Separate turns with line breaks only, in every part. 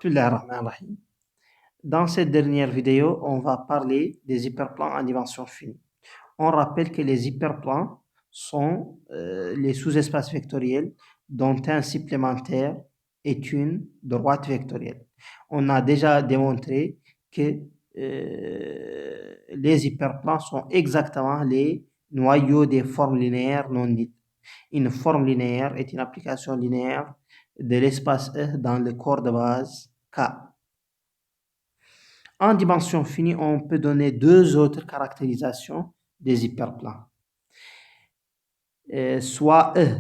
Bismillahirrahmanirrahim. Dans cette dernière vidéo, on va parler des hyperplans en dimension finie. On rappelle que les hyperplans sont les sous-espaces vectoriels dont un supplémentaire est une droite vectorielle. On a déjà démontré que les hyperplans sont exactement les noyaux des formes linéaires non nulles. Une forme linéaire est une application linéaire de l'espace E dans le corps de base K. En dimension finie, on peut donner deux autres caractérisations des hyperplans. Soit E,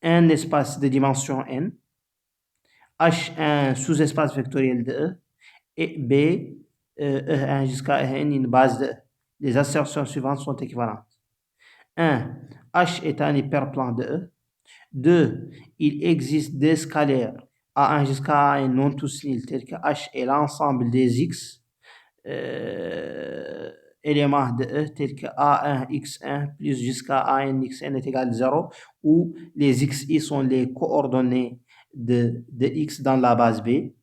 un espace de dimension n, H, un sous-espace vectoriel de E, et B, E1 jusqu'à En, une base de E. Les assertions suivantes sont équivalentes. 1. H est un hyperplan de E. 2. Il existe des scalaires A1 jusqu'à AN non tous nuls tels que H est l'ensemble des X éléments de E tels que A1 X1 plus jusqu'à AN Xn est égal à 0 où les Xi sont les coordonnées de X dans la base B.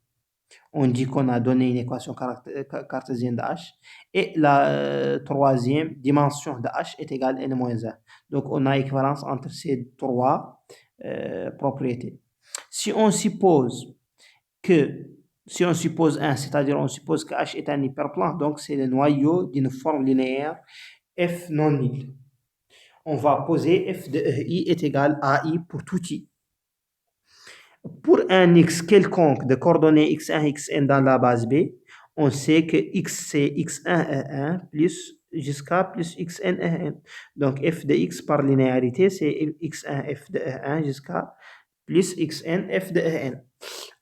On dit qu'on a donné une équation cartésienne de H. Et la troisième dimension de H est égale à n-1. Donc, on a équivalence entre ces trois propriétés. Si on suppose 1, c'est-à-dire on suppose que H est un hyperplan, donc c'est le noyau d'une forme linéaire F non nulle. On va poser F de I est égal à I pour tout I. Pour un X quelconque de coordonnées X1, Xn dans la base B, on sait que X c'est X1, E1 plus jusqu'à plus Xn, En. Donc F de X par linéarité, c'est X1, F de E1 jusqu'à plus Xn, F de En.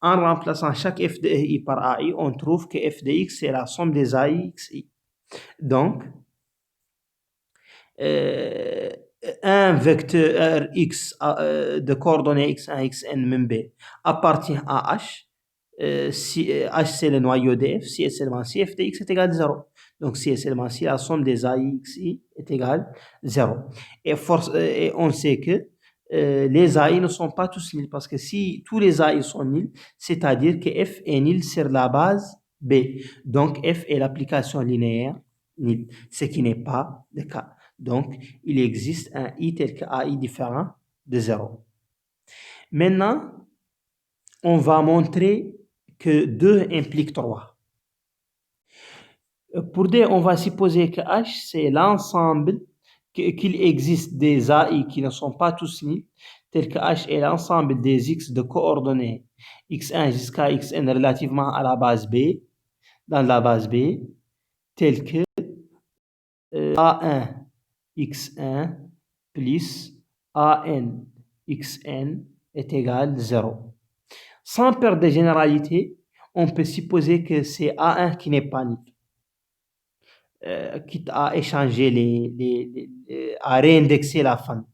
En remplaçant chaque F de I par AI, on trouve que F de X c'est la somme des AI Xi. Donc, un vecteur X de coordonnées X1, Xn, même B appartient à H. Si H c'est le noyau de F, si et seulement si F de X est égal à 0. Donc si et seulement si la somme des AI Xi est égale à 0. Et on sait que les AI ne sont pas tous nuls parce que si tous les AI sont nuls, c'est-à-dire que F est nul sur la base B. Donc F est l'application linéaire nulle, ce qui n'est pas le cas. Donc, il existe un I tel que AI différent de 0. Maintenant, on va montrer que 2 implique 3. Pour D, on va supposer que H, c'est l'ensemble, qu'il existe des AI qui ne sont pas tous nuls, tel que H est l'ensemble des X de coordonnées X1 jusqu'à Xn relativement à la base B, dans la base B, tel que A1 X1 plus AN Xn est égal à 0. Sans perdre de généralité, on peut supposer que c'est A1 qui n'est pas nul. Quitte à échanger à réindexer la fin.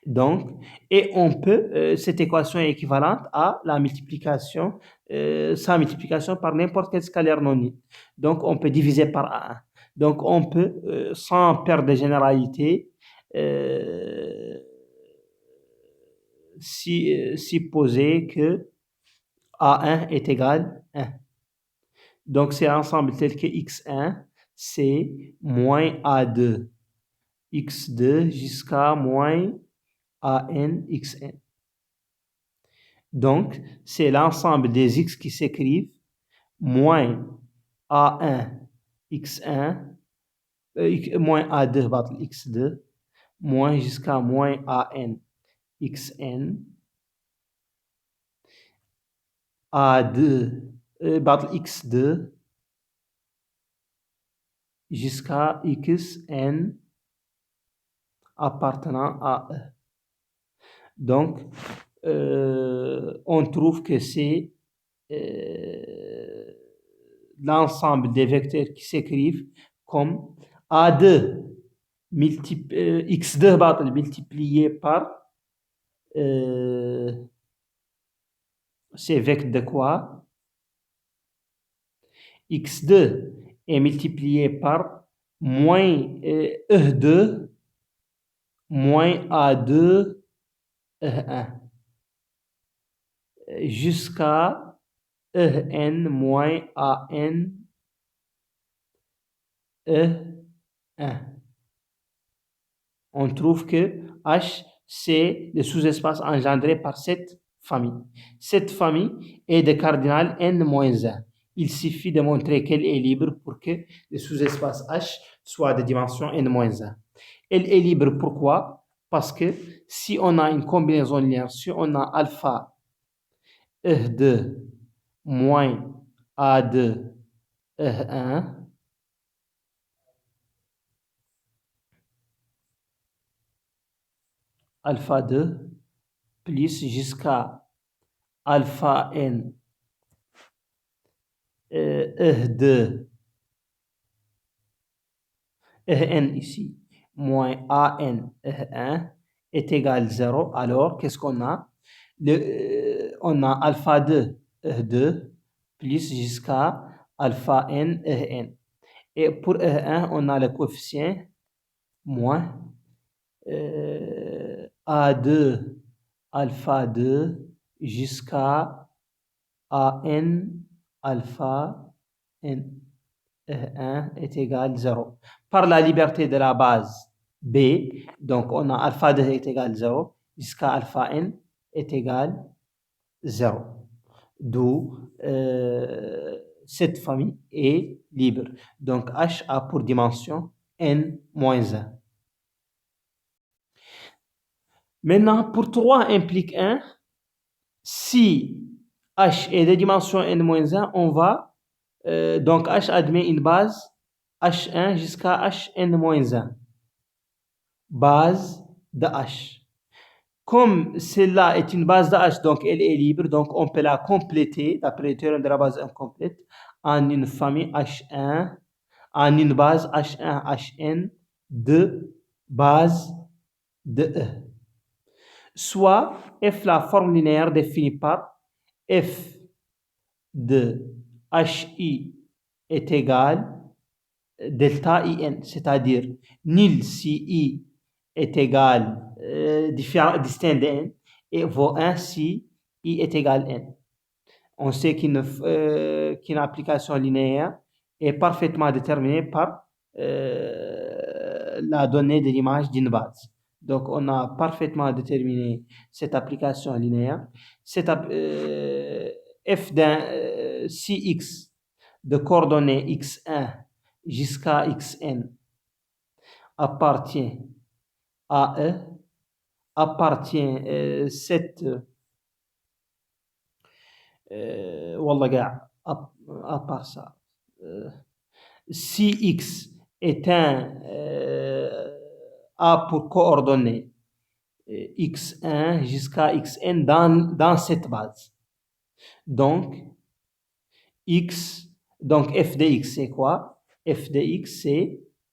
Donc, et on peut, cette équation est équivalente à la multiplication, sa multiplication par n'importe quel scalaire non nul. Donc, on peut diviser par A1. Donc, on peut, sans perdre de généralité, supposer que A1 est égal à 1. Donc, c'est l'ensemble tel que X1, c'est moins A2, X2 jusqu'à moins AN, Xn. Donc, c'est l'ensemble des X qui s'écrivent moins A1, X1, moins A2, X2, moins jusqu'à moins AN, Xn, A2, X2, jusqu'à Xn appartenant à E. Donc, on trouve que c'est l'ensemble des vecteurs qui s'écrivent comme A2 X2 multiplié par c'est vecteur de quoi? X2 est multiplié par moins E2 moins A2 E1 jusqu'à En moins An E1. On trouve que H, c'est le sous-espace engendré par cette famille. Cette famille est de cardinal n-1. Il suffit de montrer qu'elle est libre pour que le sous-espace H soit de dimension n-1. Elle est libre pourquoi? Parce que si on a une combinaison linéaire, si on a alpha E2 moins A2 E1, alpha 2 plus jusqu'à alpha n E2 En ici moins An E1 est égal à 0. Alors, qu'est-ce qu'on a? On a alpha 2 E2 plus jusqu'à alpha n En. Et pour E1, on a le coefficient moins A2 alpha 2 jusqu'à An alpha n 1 est égal à 0. Par la liberté de la base B, donc on a alpha 2 est égal à 0 jusqu'à alpha n est égal à 0. D'où cette famille est libre. Donc H a pour dimension n-1. Maintenant, pour 3 implique 1, si H est de dimension n-1, on va, donc H admet une base H1 jusqu'à Hn-1. Base de H. Comme celle-là est une base de H, donc elle est libre, donc on peut la compléter, d'après le théorème de la base incomplète, en une famille H1, en une base H1, Hn de base de E. Soit F, la forme linéaire définie par F de Hi est égal delta IN, c'est-à-dire nil si I est égal distinct de N et vaut 1 si I est égal N. On sait qu'une application linéaire est parfaitement déterminée par la donnée de l'image d'une base. Donc, on a parfaitement déterminé cette application linéaire. F d'un Cx de coordonnées x1 jusqu'à xn appartient à E, appartient cette à part ça, si x est un a pour coordonnées x1 jusqu'à xn dans cette base. Donc, f de x, c'est quoi? F de x,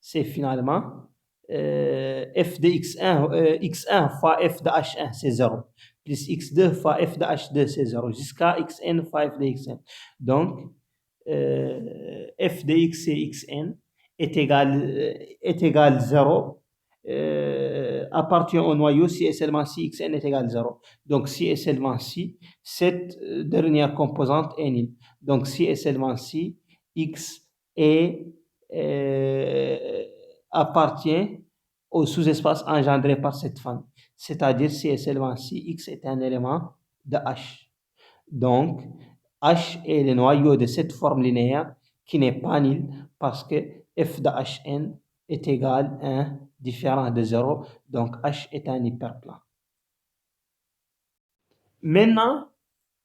c'est finalement f de x1, x1 fois f de h1, c'est 0. Plus x2 fois f de h2, c'est 0. Jusqu'à xn fois f de xn. Donc, f de x et xn est égal 0. Appartient au noyau si et seulement si xn est égal à 0. Donc, si et seulement si, cette dernière composante est nulle. Donc, si et seulement si, x est appartient au sous-espace engendré par cette famille. C'est-à-dire si et seulement si x est un élément de H. Donc, H est le noyau de cette forme linéaire qui n'est pas nulle parce que f de Hn est égal à 1 différent de 0. Donc, H est un hyperplan. Maintenant,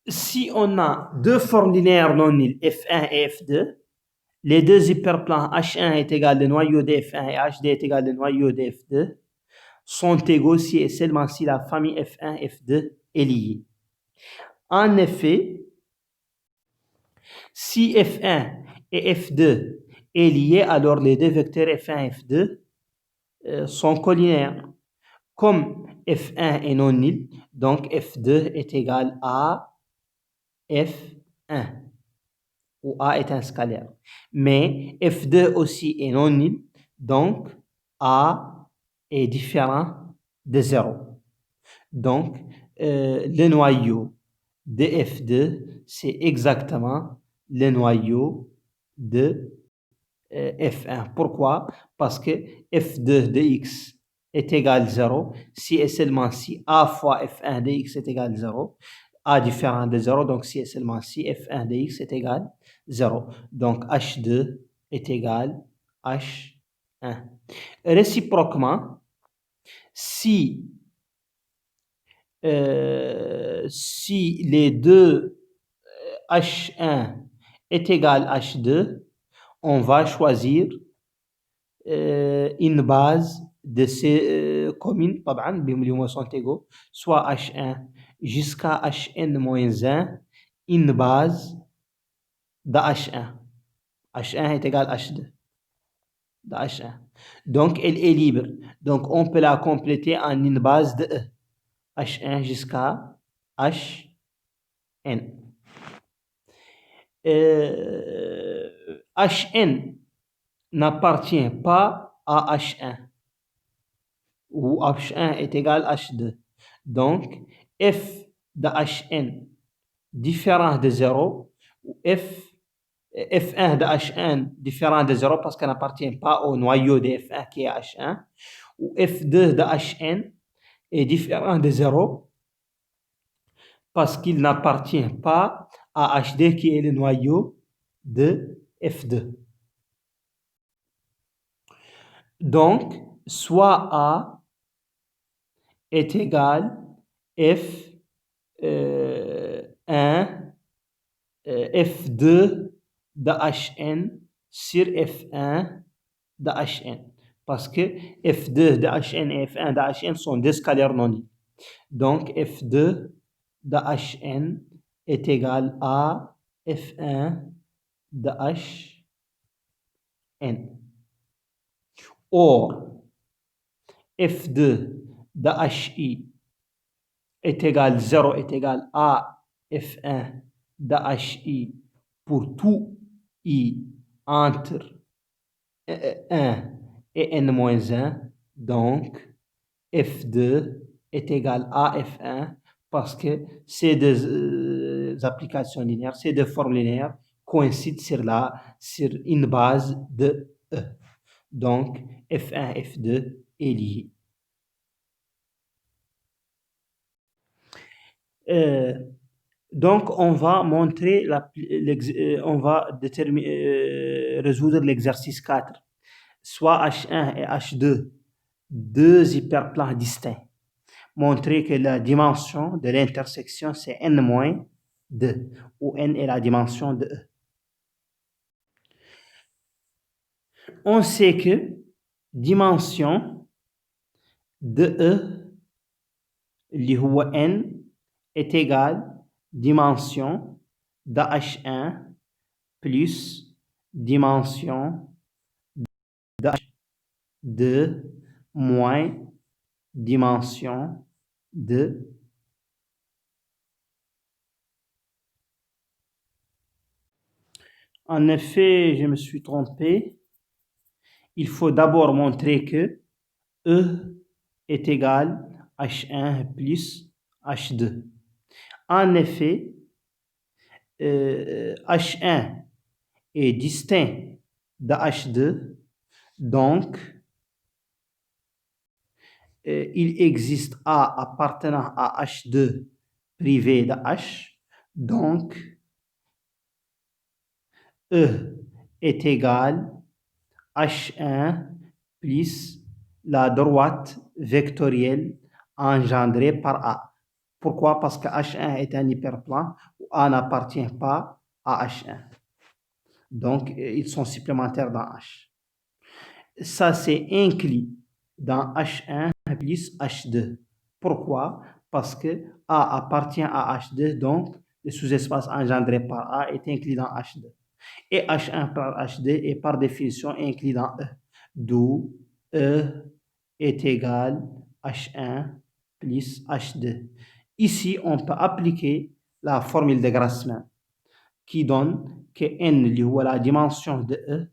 si on a deux formes linéaires non nulles, F1 et F2, les deux hyperplans H1 est égal au noyau de F1 et HD est égal au noyau de F2 sont égaux si et seulement si la famille F1 F2 est liée. En effet, si F1 et F2 est lié, alors les deux vecteurs F1 et F2 sont collinaires. Comme F1 est non nul, donc F2 est égal à F1, où A est un scalaire. Mais F2 aussi est non nul, donc A est différent de 0. Donc, le noyau de F2 c'est exactement le noyau de F1. Pourquoi? Parce que F2 de x est égal à 0 si et seulement si A fois F1 de x est égal à 0. A différent de 0, donc si et seulement si F1 de x est égal à 0. Donc H2 est égal à H1. Réciproquement, si les deux H1 est égal à H2, on va choisir une base de ces communes, اللي هما sont égaux, soit H1 jusqu'à Hn-1, une base de H1. H1 est égal à H2 de H1. Donc, elle est libre. Donc, on peut la compléter en une base de E. H1 jusqu'à Hn. Hn n'appartient pas à H1, où H1 est égal à H2. Donc, f de Hn différent de 0, ou f1 de H1 différent de 0 parce qu'elle n'appartient pas au noyau de f1 qui est H1, ou f2 de Hn est différent de 0 parce qu'il n'appartient pas à H2 qui est le noyau de f2. Donc, soit A est égal F2 de Hn sur F1 de Hn. Parce que F2 de Hn et F1 de Hn sont deux scalaires non libres. Donc, F2 de Hn est égal à F1 de Hn. Or, F2 de Hi est égal 0 est égal à F1 de Hi pour tout I entre 1 et n-1. Donc, F2 est égal à F1 parce que ces deux applications linéaires, ces deux formes linéaires coïncident sur une base de E. Donc, F1 F2 est lié. Donc, on va montrer, on va résoudre l'exercice 4. Soit H1 et H2, deux hyperplans distincts. Montrer que la dimension de l'intersection, c'est n-2, où n est la dimension de E. On sait que dimension de E, اللي هو n, est égale dimension de H1 plus dimension de H2 moins dimension de En effet, je me suis trompé. Il faut d'abord montrer que E est égal à H1 plus H2. En effet, H1 est distinct de H2, donc il existe A appartenant à H2 privé de H, donc E est égal à H1 plus la droite vectorielle engendrée par A. Pourquoi? Parce que H1 est un hyperplan où A n'appartient pas à H1. Donc, ils sont supplémentaires dans H. Ça, c'est inclus dans H1 plus H2. Pourquoi? Parce que A appartient à H2, donc le sous-espace engendré par A est inclus dans H2. Et H1 par H2 est par définition inclus dans E. D'où E est égal à H1 plus H2. Ici, on peut appliquer la formule de Grassmann qui donne que n, la dimension de E,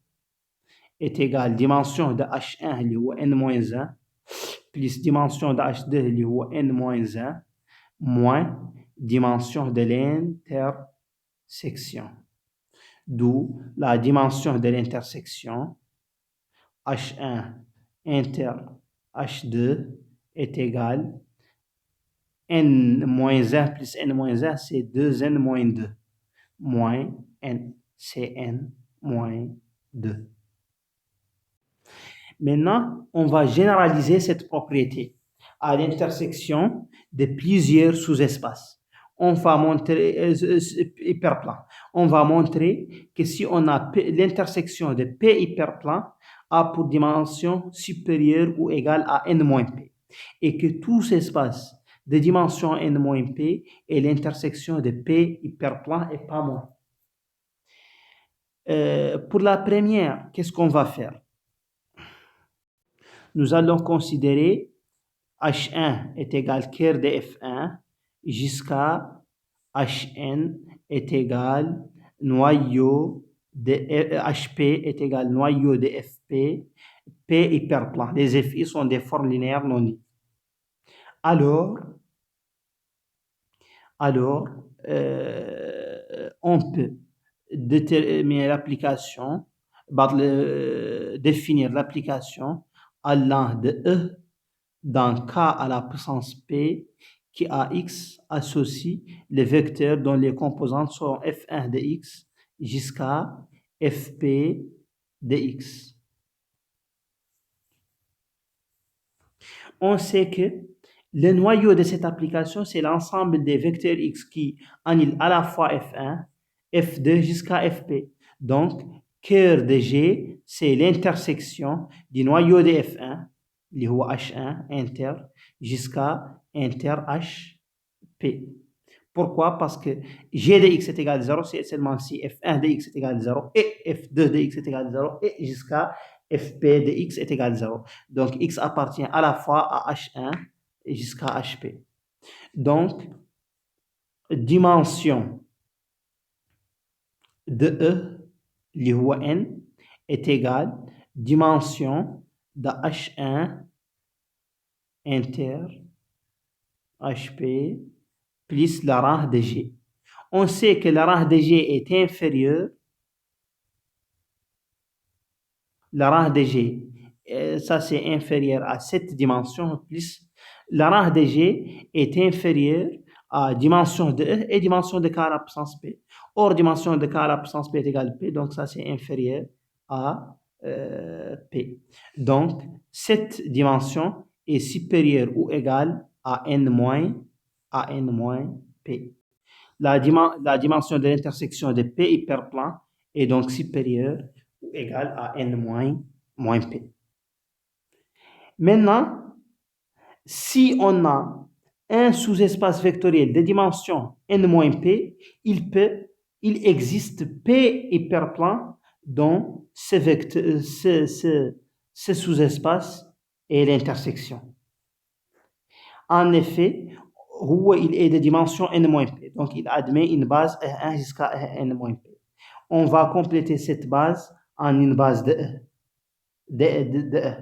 est égale dimension de H1, n-1, plus dimension de H2, n-1, moins dimension de l'intersection section. D'où la dimension de l'intersection H1 inter H2 est égal n-1 plus n-1, c'est 2n-2, moins n, c'est n-2. Maintenant, on va généraliser cette propriété à l'intersection de plusieurs sous-espaces. On va montrer, hyperplan. On va montrer que si on a l'intersection de P hyperplan a pour dimension supérieure ou égale à n-p, et que tout espace de dimension n-p est l'intersection de P hyperplan et pas moins. Pour la première, qu'est-ce qu'on va faire? Nous allons considérer H1 est égal cœur de F1 jusqu'à Hn est égal noyau de HP est égal noyau de FP, P hyperplan. Les FI sont des formes linéaires non libres. Alors on peut déterminer l'application, définir l'application allant de E dans K à la puissance P qui à X associe les vecteurs dont les composantes sont F1 de X jusqu'à Fp de X. On sait que le noyau de cette application, c'est l'ensemble des vecteurs X qui annulent à la fois F1, F2 jusqu'à Fp. Donc, cœur de G, c'est l'intersection du noyau de F1, اللي هو H1 inter jusqu'à inter HP. Pourquoi? Parce que G de X est égal à 0, c'est seulement si F1 de X est égal à 0 et F2 de X est égal à 0 et jusqu'à Fp de X est égal à 0. Donc, X appartient à la fois à H1 jusqu'à HP. Donc, dimension de E, اللي هو N, est égale dimension de H1 inter HP plus la rang de G. On sait que la rang de G est inférieure. La rang de G, ça c'est inférieur à cette dimension plus la rang de G est inférieure à dimension de E et dimension de K à la puissance P. Or, dimension de K à la puissance P est égale à P, donc ça c'est inférieur à P. Donc, cette dimension est supérieure ou égale à n-P. La dimension de l'intersection de P hyperplan est donc supérieure ou égale à n-P. Maintenant, si on a un sous-espace vectoriel de dimension n-P, il existe P hyperplan dont ce sous-espace est l'intersection. En effet, il est de dimension n-P, donc il admet une base E1 jusqu'à n-P. On va compléter cette base en une base de E.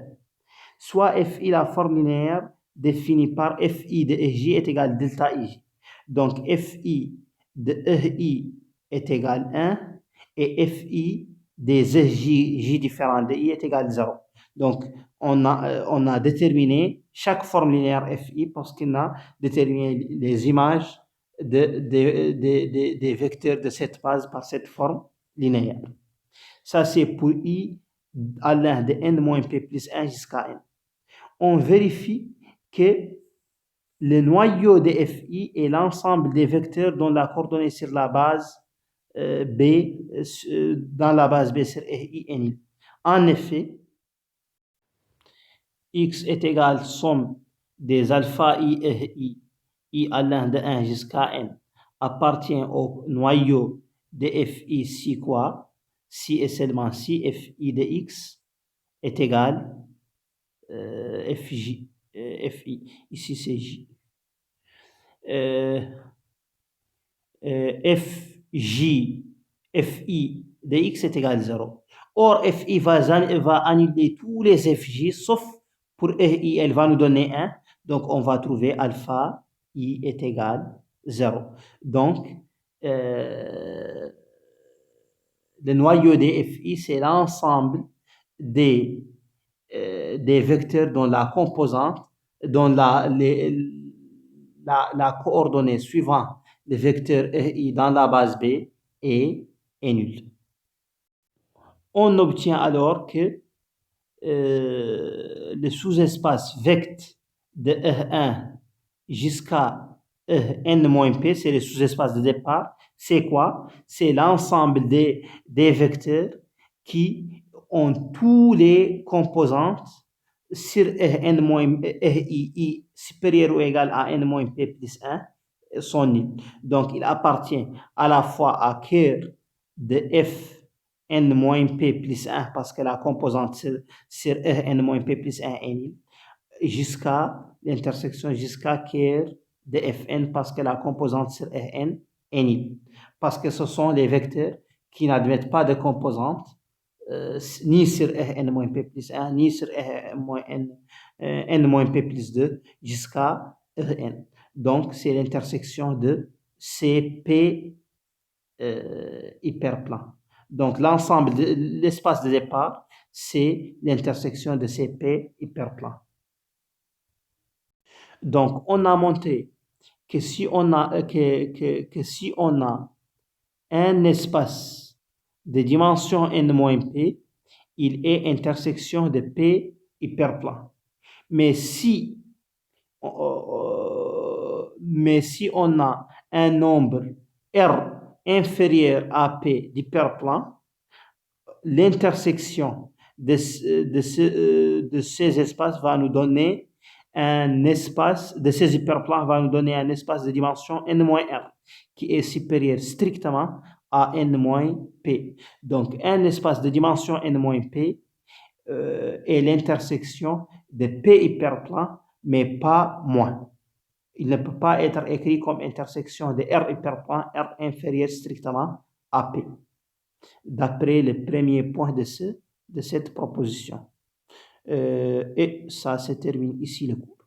Soit Fi, la forme linéaire définie par Fi de Ej est égal à delta I. Donc Fi de Ei est égal à 1 et Fi des J différents de I est égal à 0. Donc on a déterminé chaque forme linéaire Fi parce qu'on a déterminé les images des vecteurs de cette base par cette forme linéaire. Ça c'est pour I allant de n-P plus 1 jusqu'à n. On vérifie que le noyau de Fi est l'ensemble des vecteurs dont la coordonnée sur la base B, dans la base B sur I, N. En effet, X est égal somme des alpha I allant de 1 jusqu'à n appartient au noyau de Fi si quoi, si et seulement si Fi de X est égal Fi, ici c'est J. Fi de X est égal à 0. Or, Fi va annuler tous les Fj, sauf pour I, elle va nous donner 1. Donc, on va trouver alpha I est égal à 0. Donc, le noyau DFI, c'est l'ensemble des vecteurs dont la composante, dont la coordonnée suivant le vecteur RI dans la base B est nulle. On obtient alors que le sous-espace vect de R1 jusqu'à n-p, c'est le sous-espace de départ. C'est quoi? C'est l'ensemble des vecteurs qui ont tous les composantes sur Ri supérieur ou égal à n-p plus 1 sont nuls. Donc, il appartient à la fois à cœur de f n-p plus 1 parce que la composante sur n-p plus 1 est nulle, jusqu'à l'intersection jusqu'à cœur de fn parce que la composante sur Rn est nulle. Parce que ce sont les vecteurs qui n'admettent pas de composante ni sur Rn-p plus 1 ni sur n-p plus 2 jusqu'à Rn. Donc, c'est l'intersection de Cp hyperplan. Donc, l'ensemble de l'espace de départ, c'est l'intersection de Cp hyperplan. Donc, on a montré que si on a, si on a un espace de dimension n-p, il est intersection de P hyperplan. Mais si on a un nombre R inférieur à P d'hyperplan, l'intersection de ces espaces va nous donner un espace, de ces hyperplans va nous donner un espace de dimension n-r qui est supérieur strictement à n-p. Donc, un espace de dimension n-p est l'intersection de p hyperplans, mais pas moins. Il ne peut pas être écrit comme intersection de R hyperplan, R inférieur strictement à P, d'après le premier point de cette proposition. Et ça se termine ici le cours.